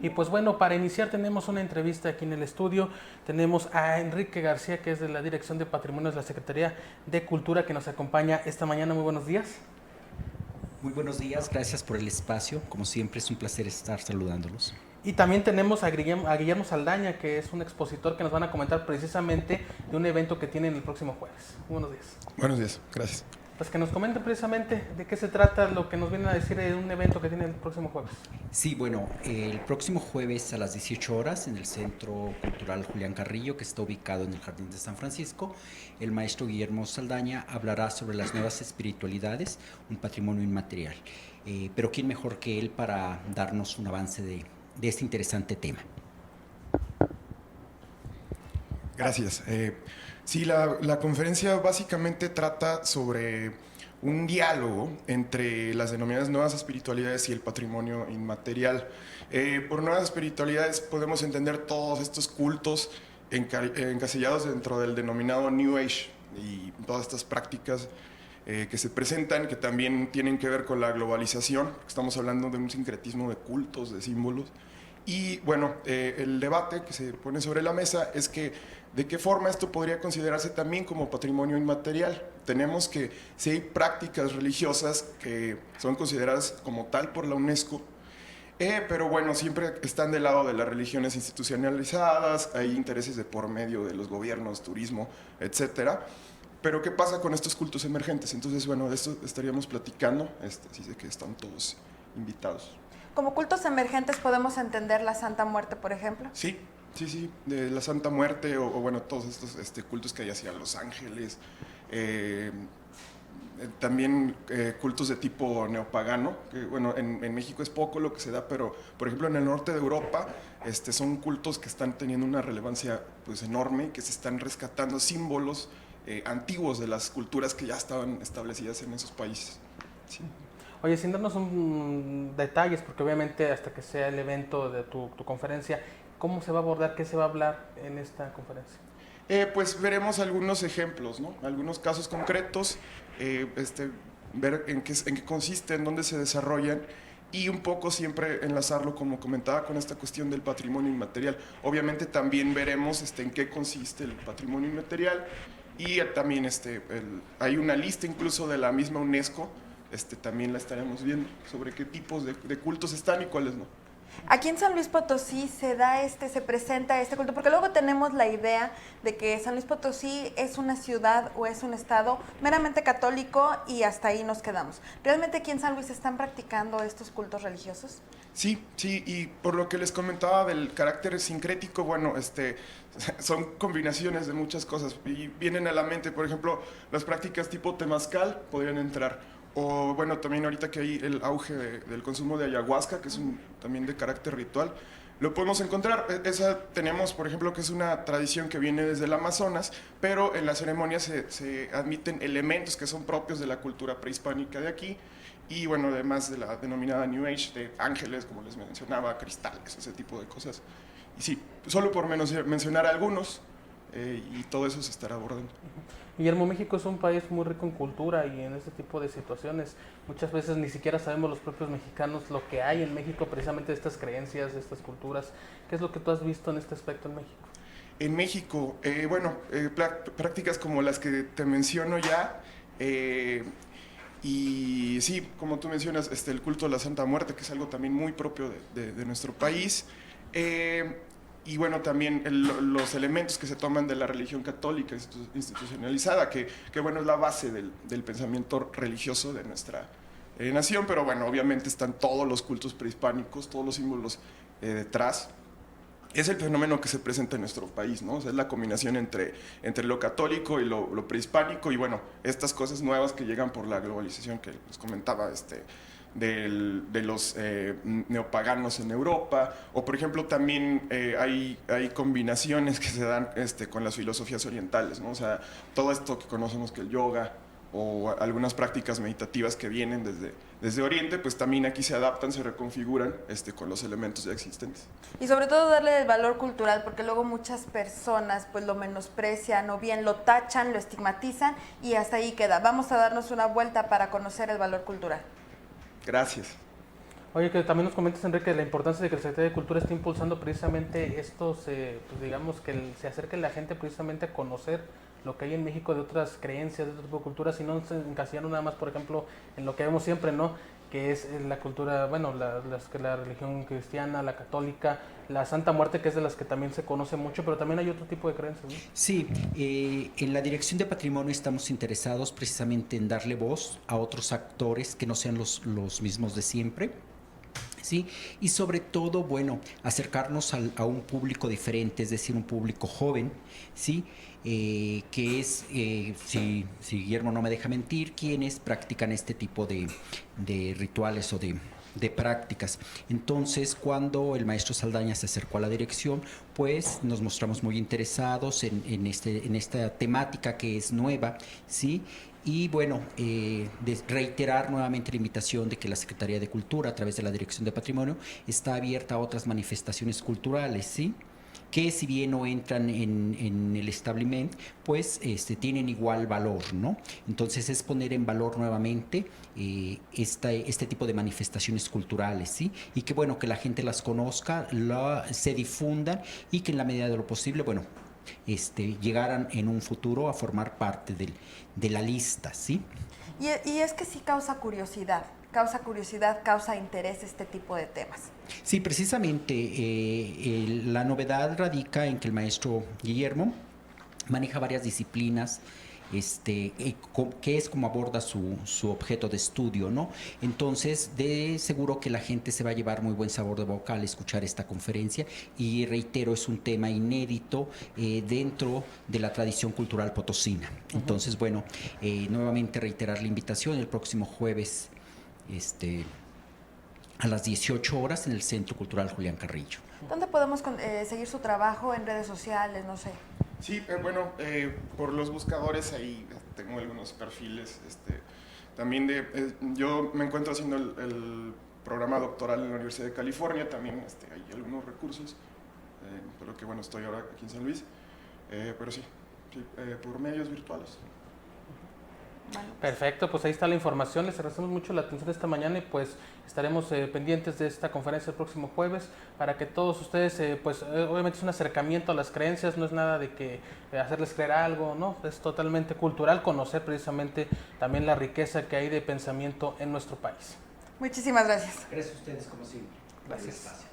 Y pues bueno, para iniciar tenemos una entrevista aquí en el estudio. Tenemos a Enrique García, que es de la Dirección de Patrimonios de la Secretaría de Cultura, que nos acompaña esta mañana. Muy buenos días. Muy buenos días, gracias por el espacio. Como siempre es un placer estar saludándolos. Y también tenemos a Guillermo Saldaña, que es un expositor que nos van a comentar precisamente de un evento que tienen el próximo jueves. Muy buenos días. Buenos días, gracias. Pues que nos comenten precisamente de qué se trata lo que nos vienen a decir de un evento que tienen el próximo jueves. Sí, bueno, el próximo jueves a las 18 horas en el Centro Cultural Julián Carrillo, que está ubicado en el Jardín de San Francisco, el maestro Guillermo Saldaña hablará sobre las nuevas espiritualidades, un patrimonio inmaterial. Pero ¿quién mejor que él para darnos un avance de este interesante tema? Gracias. Sí, la conferencia básicamente trata sobre un diálogo entre las denominadas nuevas espiritualidades y el patrimonio inmaterial. Por nuevas espiritualidades podemos entender todos estos cultos encasillados dentro del denominado New Age y todas estas prácticas que se presentan, que también tienen que ver con la globalización. Estamos hablando de un sincretismo de cultos, de símbolos. Y bueno, el debate que se pone sobre la mesa es que de qué forma esto podría considerarse también como patrimonio inmaterial. Tenemos que si hay prácticas religiosas que son consideradas como tal por la UNESCO, pero bueno, siempre están del lado de las religiones institucionalizadas, hay intereses de por medio de los gobiernos, turismo, etcétera. Pero ¿qué pasa con estos cultos emergentes? Entonces, bueno, de esto estaríamos platicando, sí sé que están todos invitados. ¿Como cultos emergentes podemos entender la Santa Muerte, por ejemplo? Sí, de la Santa Muerte o bueno, todos estos cultos que hay hacia los ángeles, también cultos de tipo neopagano, que bueno, en México es poco lo que se da, pero por ejemplo en el norte de Europa son cultos que están teniendo una relevancia pues enorme, que se están rescatando símbolos antiguos de las culturas que ya estaban establecidas en esos países. Sí. Oye, sin darnos detalles, porque obviamente hasta que sea el evento de tu conferencia, ¿cómo se va a abordar, qué se va a hablar en esta conferencia? Pues veremos algunos ejemplos, ¿no? Algunos casos concretos, ver en qué consiste, en dónde se desarrollan y un poco siempre enlazarlo, como comentaba, con esta cuestión del patrimonio inmaterial. Obviamente también veremos en qué consiste el patrimonio inmaterial y también hay una lista incluso de la misma UNESCO. También la estaremos viendo sobre qué tipos de cultos están y cuáles no. Aquí en San Luis Potosí se presenta este culto, porque luego tenemos la idea de que San Luis Potosí es una ciudad o es un estado meramente católico y hasta ahí nos quedamos. ¿Realmente aquí en San Luis están practicando estos cultos religiosos? Sí, y por lo que les comentaba del carácter sincrético, bueno, son combinaciones de muchas cosas y vienen a la mente, por ejemplo, las prácticas tipo temazcal podrían entrar. O bueno, también ahorita que hay el auge del consumo de ayahuasca, que es también de carácter ritual, lo podemos encontrar. Tenemos, por ejemplo, que es una tradición que viene desde el Amazonas, pero en la ceremonia se admiten elementos que son propios de la cultura prehispánica de aquí, y bueno, además de la denominada New Age, de ángeles, como les mencionaba, cristales, ese tipo de cosas. Y sí, solo por mencionar algunos, y todo eso se estará abordando. Guillermo, México es un país muy rico en cultura y en este tipo de situaciones muchas veces ni siquiera sabemos los propios mexicanos lo que hay en México, precisamente de estas creencias, de estas culturas. ¿Qué es lo que tú has visto en este aspecto en México? En México, prácticas como las que te menciono ya, y sí, como tú mencionas, el culto de la Santa Muerte, que es algo también muy propio de nuestro país. Y bueno, también los elementos que se toman de la religión católica institucionalizada, que bueno, es la base del pensamiento religioso de nuestra nación, pero bueno, obviamente están todos los cultos prehispánicos, todos los símbolos detrás. Es el fenómeno que se presenta en nuestro país, ¿no? O sea, es la combinación entre lo católico y lo prehispánico, y bueno, estas cosas nuevas que llegan por la globalización que les comentaba, de los neopaganos en Europa, o por ejemplo también hay combinaciones que se dan con las filosofías orientales, ¿no? O sea, todo esto que conocemos que el yoga, o algunas prácticas meditativas que vienen desde Oriente, pues también aquí se adaptan, se reconfiguran con los elementos ya existentes. Y sobre todo darle el valor cultural, porque luego muchas personas pues lo menosprecian o bien lo tachan, lo estigmatizan y hasta ahí queda. Vamos a darnos una vuelta para conocer el valor cultural. Gracias. Oye, que también nos comentas, Enrique, la importancia de que el Secretaría de Cultura esté impulsando precisamente estos, pues digamos, que se acerque la gente precisamente a conocer lo que hay en México de otras creencias, de otro tipo de culturas, y no se encasillan nada más, por ejemplo, en lo que vemos siempre, ¿no? Que es la cultura, bueno, la religión cristiana, la católica, la Santa Muerte, que es de las que también se conoce mucho, pero también hay otro tipo de creencias, ¿no? Sí, en la Dirección de Patrimonio estamos interesados precisamente en darle voz a otros actores que no sean los mismos de siempre. Sí, y sobre todo, bueno, acercarnos a un público diferente, es decir, un público joven, ¿sí? Que es, si Guillermo no me deja mentir, quienes practican este tipo de rituales o de prácticas. Entonces, cuando el maestro Saldaña se acercó a la dirección, pues nos mostramos muy interesados en esta temática que es nueva, ¿sí? Y bueno, reiterar nuevamente la invitación de que la Secretaría de Cultura, a través de la Dirección de Patrimonio, está abierta a otras manifestaciones culturales, ¿sí? Que si bien no entran en el establishment, pues tienen igual valor, ¿no? Entonces es poner en valor nuevamente este tipo de manifestaciones culturales, ¿sí? Y que bueno, que la gente las conozca, se difundan y que en la medida de lo posible, bueno, llegaran en un futuro a formar parte de la lista, ¿sí? Y es que sí causa curiosidad, causa interés este tipo de temas. Sí, precisamente la novedad radica en que el maestro Guillermo maneja varias disciplinas, que es como aborda su objeto de estudio, ¿no? Entonces, de seguro que la gente se va a llevar muy buen sabor de boca al escuchar esta conferencia y reitero, es un tema inédito dentro de la tradición cultural potosina. Entonces, bueno, nuevamente reiterar la invitación el próximo jueves, a las 18 horas en el Centro Cultural Julián Carrillo. ¿Dónde podemos seguir su trabajo? ¿En redes sociales? No sé. Sí, bueno, por los buscadores ahí tengo algunos perfiles. También yo me encuentro haciendo el programa doctoral en la Universidad de California, también hay algunos recursos, pero que bueno, estoy ahora aquí en San Luis, pero sí, por medios virtuales. Perfecto, pues ahí está la información. Les agradecemos mucho la atención esta mañana y pues estaremos pendientes de esta conferencia el próximo jueves para que todos ustedes, obviamente es un acercamiento a las creencias, no es nada de que hacerles creer algo, ¿no? Es totalmente cultural, conocer precisamente también la riqueza que hay de pensamiento en nuestro país. Muchísimas gracias. Gracias a ustedes, como siempre. Gracias.